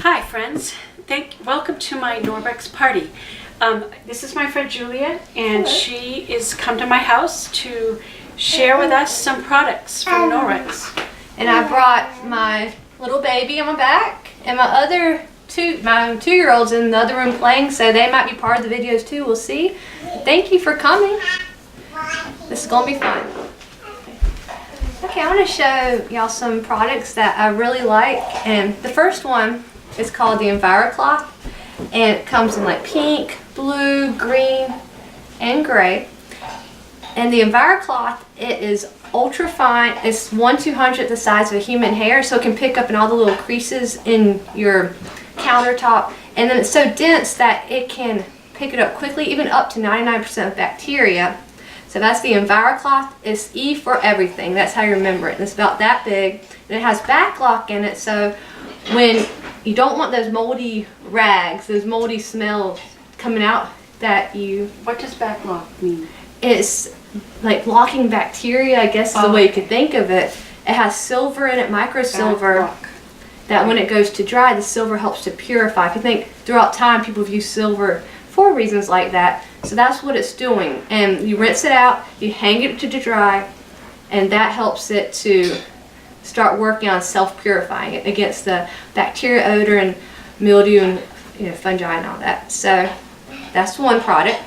Hi friends, welcome to my Norwex party. This is my friend Julia, and she is come to my house to share with us some products from Norwex. And I brought my little baby on my back, and my two-year-olds in the other room playing, so they might be part of the videos too. We'll see. Thank you for coming. This is gonna be fun. Okay, I want to show y'all some products that I really like, and the first one is called the EnviroCloth, and it comes in like pink, blue, green, and gray. And the EnviroCloth, it is ultra fine. It's 1/200th the size of a human hair, so it can pick up in all the little creases in your countertop. And then it's so dense that it can pick it up quickly, even up to 99% of bacteria. So that's the EnviroCloth. It's E for everything. That's how you remember it. And it's about that big. And it has backlock in it, so when you don't want those moldy rags, those moldy smells coming out that you... What does backlock mean? It's like blocking bacteria, I guess is the way you could think of it. It has silver in it, micro silver, that when it goes to dry, the silver helps to purify. If you think throughout time, people have used silver for reasons like that. So that's what it's doing. And you rinse it out, you hang it to dry, and that helps it to start working on self-purifying it against the bacteria, odor, and mildew, and fungi and all that. So that's one product.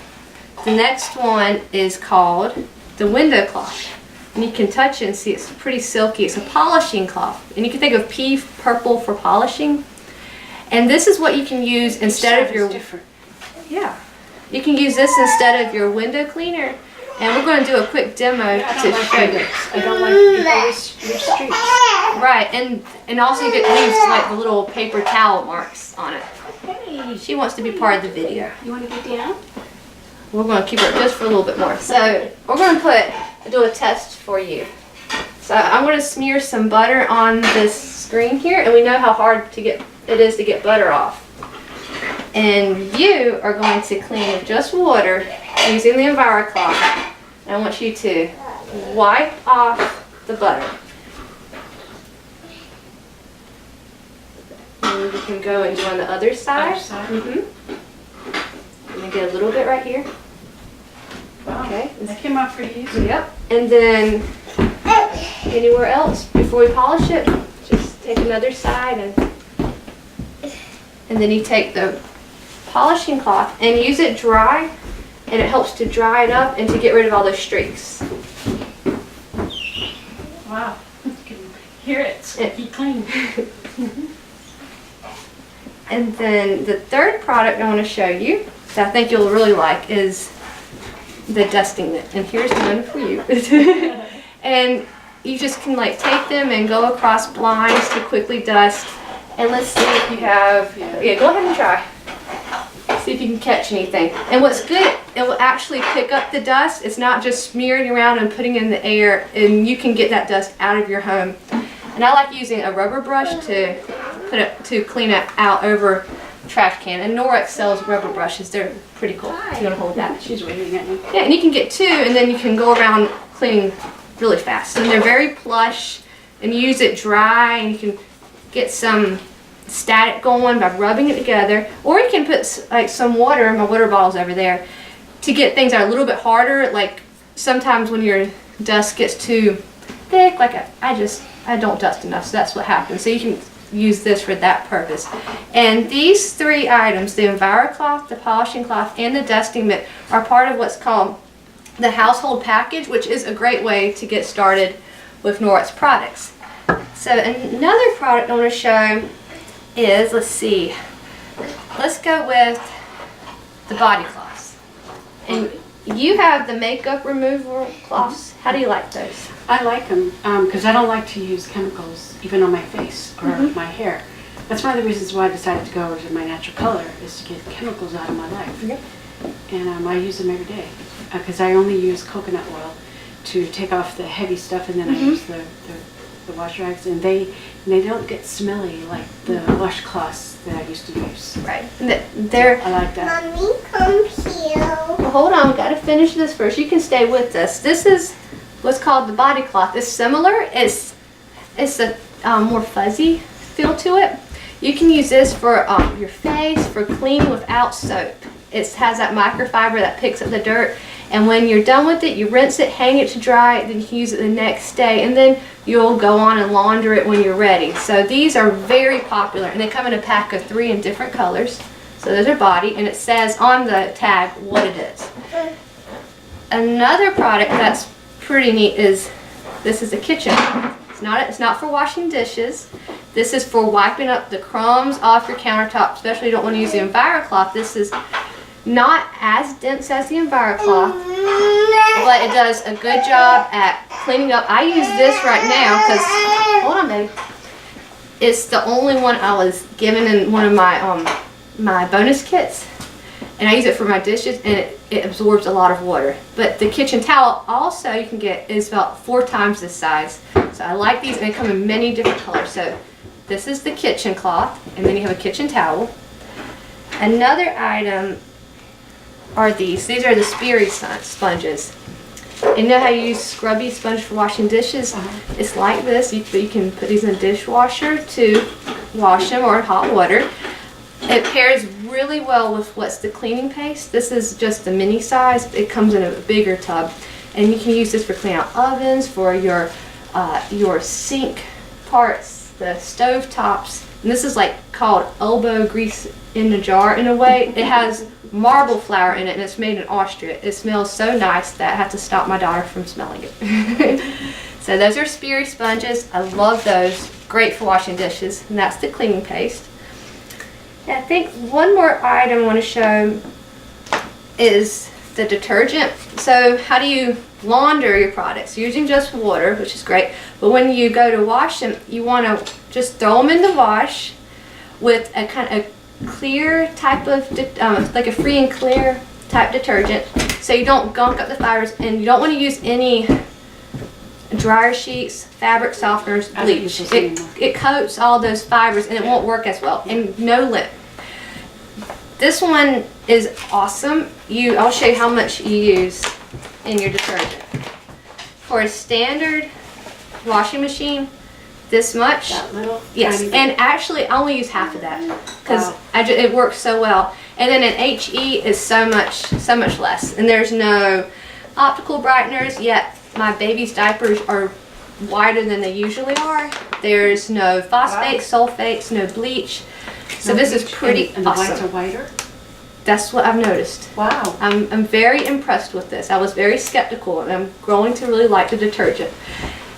The next one is called the window cloth. And you can touch it and see it's pretty silky. It's a polishing cloth. And you can think of purple for polishing. And this is what you can use instead of your... different. Yeah. You can use this instead of your window cleaner. And we're going to do a quick demo to show you. I don't like your streaks. Right, and also you get leaves like the little paper towel marks on it. Hey, She wants to be part of the video. you want to get down? We're going to keep her just for a little bit more. So we're going to do a test for you. So I'm going to smear some butter on this screen here, and we know how hard it is to get butter off. And you are going to clean with just water using the EnviroCloth. And I want you to wipe off the butter. And you can go and do on the other side. Other side? Mm-hmm. And then get a little bit right here. Wow, okay. That came out pretty easy. Yep. And then anywhere else before we polish it, just take another side and then you take the polishing cloth and use it dry, and it helps to dry it up and to get rid of all those streaks. Wow, you can hear it. Squeaky clean. And then the third product I want to show you that I think you'll really like is the dusting mitt. And here's one for you. And you just can like take them and go across blinds to quickly dust. And let's see if you have, yeah, go ahead and try. See if you can catch anything. And what's good, it will actually pick up the dust. It's not just smearing around and putting it in the air, and you can get that dust out of your home. And I like using a rubber brush to clean it out over a trash can. And Norwex sells rubber brushes. They're pretty cool. You want to hold that? She's waving at me. Yeah, and you can get two, and then you can go around cleaning really fast. And they're very plush, and you use it dry, and you can get some static going by rubbing it together, or you can put like some water, my water bottle's over there, to get things that are a little bit harder. Like sometimes when your dust gets too thick, like I don't dust enough, so that's what happens. So you can use this for that purpose. And these three items, the EnviroCloth, the polishing cloth, and the dusting mitt, are part of what's called the household package, which is a great way to get started with Norwex products. So another product I want to show is, let's go with the body cloths. And you have the makeup removal cloths. How do you like those? I like them because I don't like to use chemicals even on my face or my hair. That's one of the reasons why I decided to go to my natural color, is to get chemicals out of my life. Yep. And I use them every day because I only use coconut oil to take off the heavy stuff, and then I use the wash rags, and they don't get smelly like the washcloths that I used to use. Right. I like that. Mommy, come here. Well, hold on, we've got to finish this first. You can stay with us. This is what's called the body cloth. It's similar. It's a more fuzzy feel to it. You can use this for your face, for cleaning without soap. It has that microfiber that picks up the dirt, and when you're done with it, you rinse it, hang it to dry, then you can use it the next day, and then you'll go on and launder it when you're ready. So these are very popular, and they come in a pack of 3 in different colors. So those are body, and it says on the tag what it is. Another product that's pretty neat is, this is a kitchen. It's not for washing dishes. This is for wiping up the crumbs off your countertop, especially if you don't want to use the EnviroCloth. This is not as dense as the EnviroCloth, but it does a good job at cleaning up. I use this right now because, hold on baby, it's the only one I was given in one of my my bonus kits, and I use it for my dishes, and it absorbs a lot of water. But the kitchen towel also you can get is about 4 times this size. So I like these, and they come in many different colors. So this is the kitchen cloth, and then you have a kitchen towel. Another item are these. These are the Speary sponges. And you know how you use scrubby sponge for washing dishes? It's like this. You can put these in the dishwasher to wash them, or in hot water. It pairs really well with what's the cleaning paste. This is just the mini size. It comes in a bigger tub, and you can use this for cleaning out ovens, for your sink parts, the stove tops. And this is like called elbow grease in a jar in a way. It has marble flour in it, and it's made in Austria. It smells so nice that I had to stop my daughter from smelling it. So those are Speary sponges. I love those. Great for washing dishes. And that's the cleaning paste. And I think one more item I want to show is the detergent. So how do you launder your products? Using just water, which is great, but when you go to wash them, you want to just throw them in the wash with a kind of clear type of like a free and clear type detergent, so you don't gunk up the fibers, and you don't want to use any dryer sheets, fabric softeners, bleach. It coats all those fibers, and it won't work as well. And no lint. This one is awesome. I'll show you how much you use in your detergent. For a standard washing machine, this much. That little? Yes, and actually I only use half of that because it works so well. And then an HE is so much less. And there's no optical brighteners, yet my baby's diapers are whiter than they usually are. There's no phosphates, sulfates, no bleach. So this is pretty and the awesome. whites are whiter? That's what I've noticed. Wow. I'm very impressed with this. I was very skeptical, and I'm growing to really like the detergent.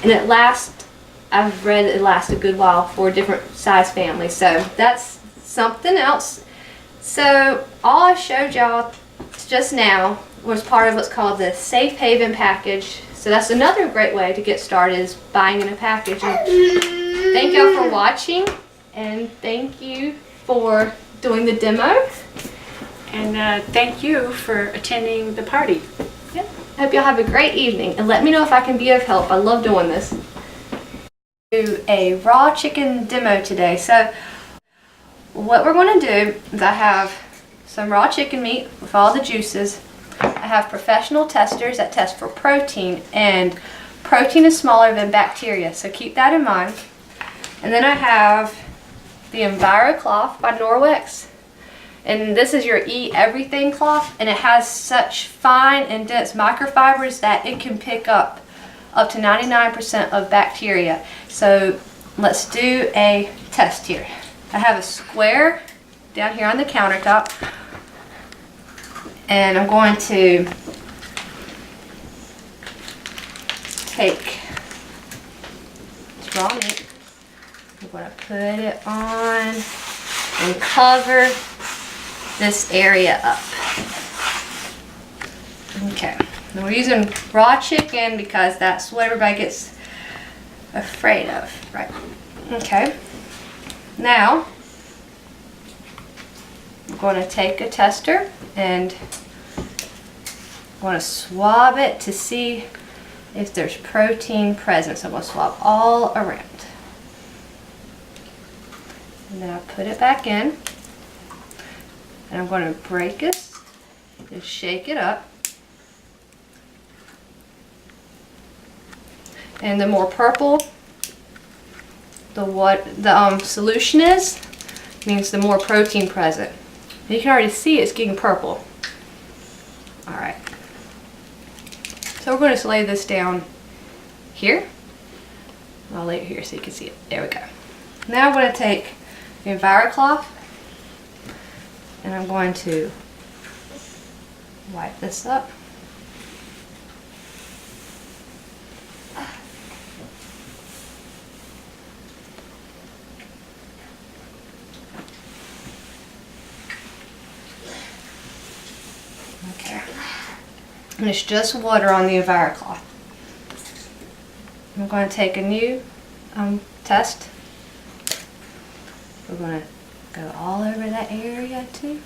And it lasts, I've read it lasts a good while for different size families. So that's something else. So all I showed y'all just now was part of what's called the Safe Haven package. So that's another great way to get started, is buying in a package. And thank y'all for watching, and thank you for doing the demo. And thank you for attending the party. Yep. I hope y'all have a great evening, and let me know if I can be of help. I love doing this. Do a raw chicken demo today. So what we're going to do is, I have some raw chicken meat with all the juices. I have professional testers that test for protein, and protein is smaller than bacteria, so keep that in mind. And then I have the EnviroCloth by Norwex, and this is your Eat Everything cloth, and it has such fine and dense microfibers that it can pick up to 99% of bacteria. So let's do a test here. I have a square down here on the countertop, and I'm going to take this raw meat. I'm going to put it on and cover this area up. Okay, now we're using raw chicken because that's what everybody gets afraid of, right? Okay, now I'm going to take a tester and I'm going to swab it to see if there's protein present. So I'm going to swab all around. And then I put it back in. And I'm going to break this and shake it up. And the more purple the solution is, means the more protein present. And you can already see it's getting purple. Alright. So we're going to lay this down here. I'll lay it here so you can see it. There we go. Now I'm going to take the EnviroCloth and I'm going to wipe this up. Okay. And it's just water on the EnviroCloth. I'm going to take a new test. We're going to go all over that area too.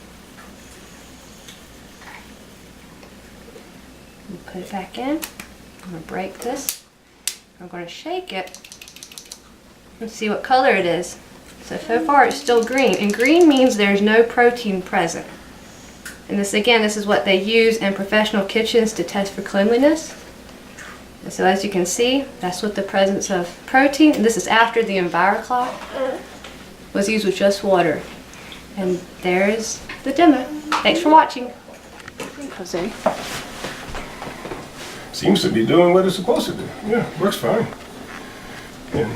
And put it back in. I'm going to break this. I'm going to shake it and see what color it is. So far it's still green, and green means there's no protein present. And this is what they use in professional kitchens to test for cleanliness. And so as you can see, that's what the presence of protein, and this is after the EnviroCloth was used with just water. And there's the demo. Thanks for watching. Jose. Seems to be doing what it's supposed to do. Yeah, works fine. And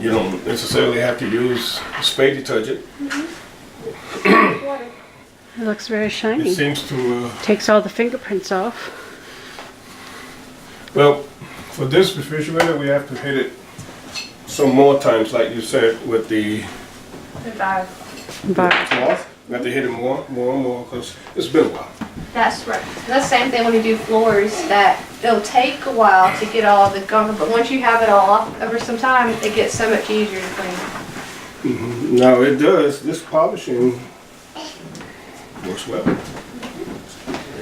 you don't necessarily have to use spray detergent. It looks very shiny. It seems to... Takes all the fingerprints off. Well, for this refrigerator, we have to hit it some more times, like you said, with the cloth. We have to hit it more and more, because it's been a while. That's right. That's the same thing when you do floors, that it'll take a while to get all the gunk, but once you have it all off over some time, it gets so much easier to clean. No, it does. This polishing works well.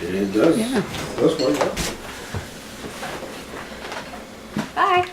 It does. Yeah. It does work well. Bye.